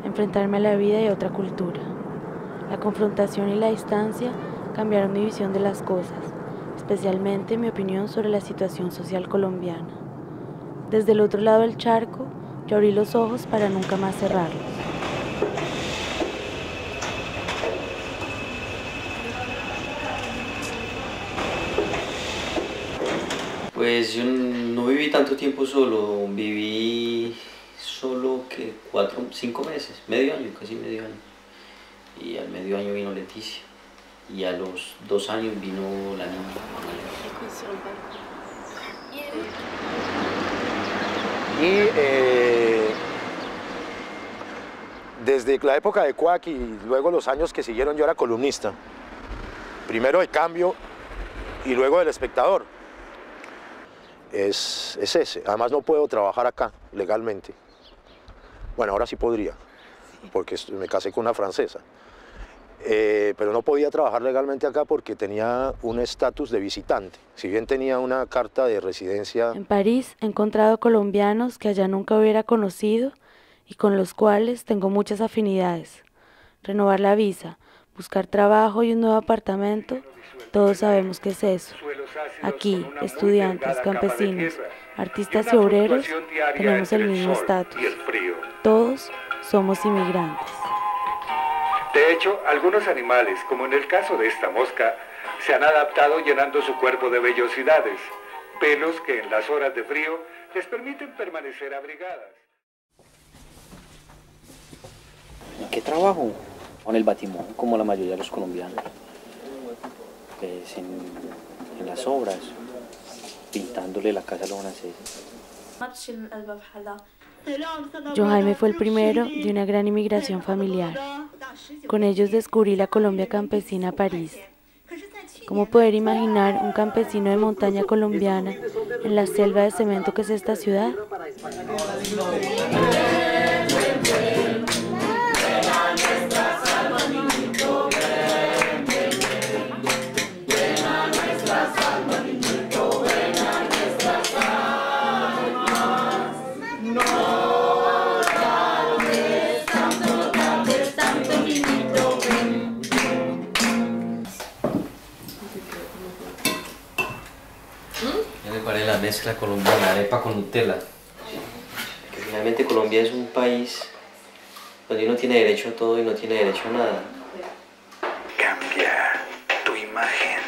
enfrentarme a la vida y a otra cultura. La confrontación y la distancia cambiaron mi visión de las cosas, especialmente mi opinión sobre la situación social colombiana. Desde el otro lado del charco, yo abrí los ojos para nunca más cerrarlos. Pues yo no viví tanto tiempo solo, viví solo que 4, 5 meses, medio año, casi medio año. Y al medio año vino Leticia y a los 2 años vino la niña. Desde la época de Cuac y luego los años que siguieron yo era columnista. Primero de Cambio y luego del Espectador. Es ese. Además no puedo trabajar acá legalmente. Bueno, ahora sí podría, porque me casé con una francesa. Pero no podía trabajar legalmente acá porque tenía un estatus de visitante. Si bien tenía una carta de residencia. En París he encontrado colombianos que allá nunca hubiera conocido y con los cuales tengo muchas afinidades. Renovar la visa, buscar trabajo y un nuevo apartamento, todos sabemos qué es eso. Aquí, estudiantes, campesinos, artistas y obreros tenemos el mismo estatus. Todos somos inmigrantes. De hecho, algunos animales, como en el caso de esta mosca, se han adaptado llenando su cuerpo de vellosidades, pelos que en las horas de frío les permiten permanecer abrigadas. ¿En qué trabajo? En el batimón, como la mayoría de los colombianos. Pues en las obras, pintándole la casa a los franceses. Yo Jaime fue el primero de una gran inmigración familiar. Con ellos descubrí la Colombia campesina París. ¿Cómo poder imaginar un campesino de montaña colombiana en la selva de cemento que es esta ciudad? ¿Qué le parece la mezcla colombiana, arepa con Nutella? Que finalmente Colombia es un país donde uno tiene derecho a todo y no tiene derecho a nada. Cambia tu imagen.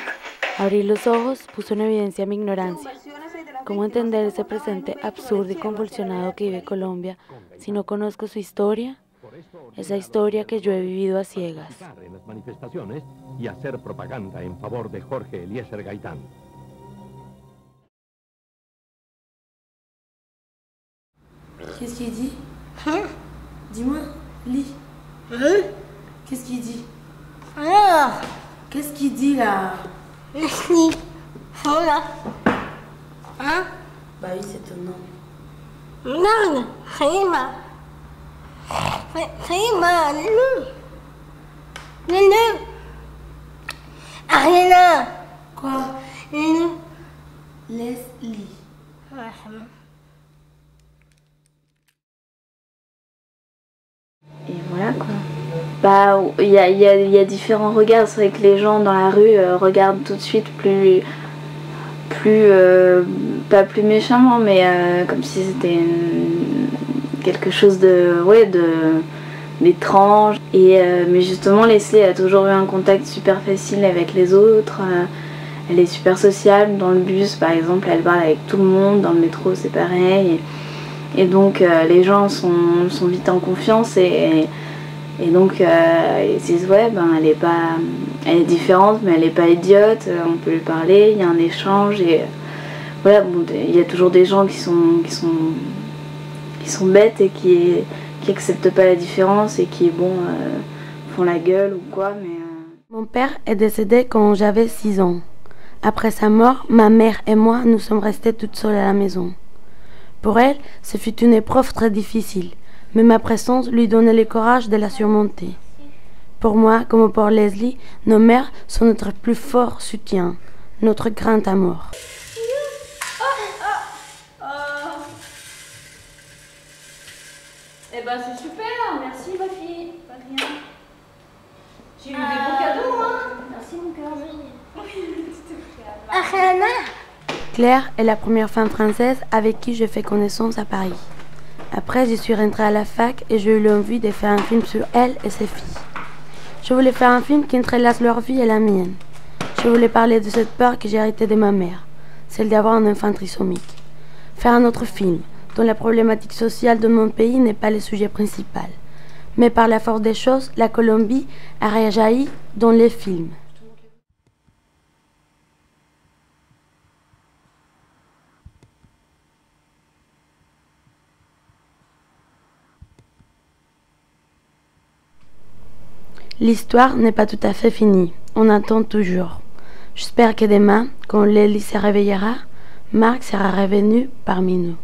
Abrir los ojos puso en evidencia mi ignorancia. ¿Cómo entender ese presente absurdo y convulsionado que vive Colombia si no conozco su historia? Esa historia que yo he vivido a ciegas. En las manifestaciones y hacer propaganda en favor de Jorge Eliezer Gaitán. Qu'est-ce qu'il dit? Dis-moi, lis. Qu'est-ce qu'il dit? Qu'est-ce qu'il dit là? Bah oui, c'est ton nom. Non, Rima. Rima, non. Arina. Quoi? Non. Leslie. Et voilà quoi. Bah, il y a différents regards. C'est vrai que les gens dans la rue regardent tout de suite pas plus méchamment, mais comme si c'était quelque chose d'étrange. Mais justement, Leslie a toujours eu un contact super facile avec les autres. Elle est super sociable. Dans le bus, par exemple, elle parle avec tout le monde. Dans le métro, c'est pareil. Et donc les gens sont vite en confiance et donc ils se disent ouais ben elle est différente mais elle n'est pas idiote, on peut lui parler, il y a un échange et voilà, bon, il y a toujours des gens qui sont bêtes et qui acceptent pas la différence et qui font la gueule ou quoi mais Mon père est décédé quand j'avais 6 ans. Après sa mort, ma mère et moi nous sommes restées toutes seules à la maison. Pour elle, ce fut une épreuve très difficile, mais ma présence lui donnait le courage de la surmonter. Pour moi, comme pour Leslie, nos mères sont notre plus fort soutien, notre grand amour. Eh ben c'est super, merci ma fille. Pas rien. J'ai eu des beaux cadeaux, hein. Merci mon cœur. Claire est la première femme française avec qui je fais connaissance à Paris. Après, je suis rentrée à la fac et j'ai eu l'envie de faire un film sur elle et ses filles. Je voulais faire un film qui entrelace leur vie et la mienne. Je voulais parler de cette peur que j'ai héritée de ma mère, celle d'avoir un enfant trisomique. Faire un autre film, dont la problématique sociale de mon pays n'est pas le sujet principal. Mais par la force des choses, la Colombie a réjailli dans les films. L'histoire n'est pas tout à fait finie, on attend toujours. J'espère que demain, quand Lélie se réveillera, Marc sera revenu parmi nous.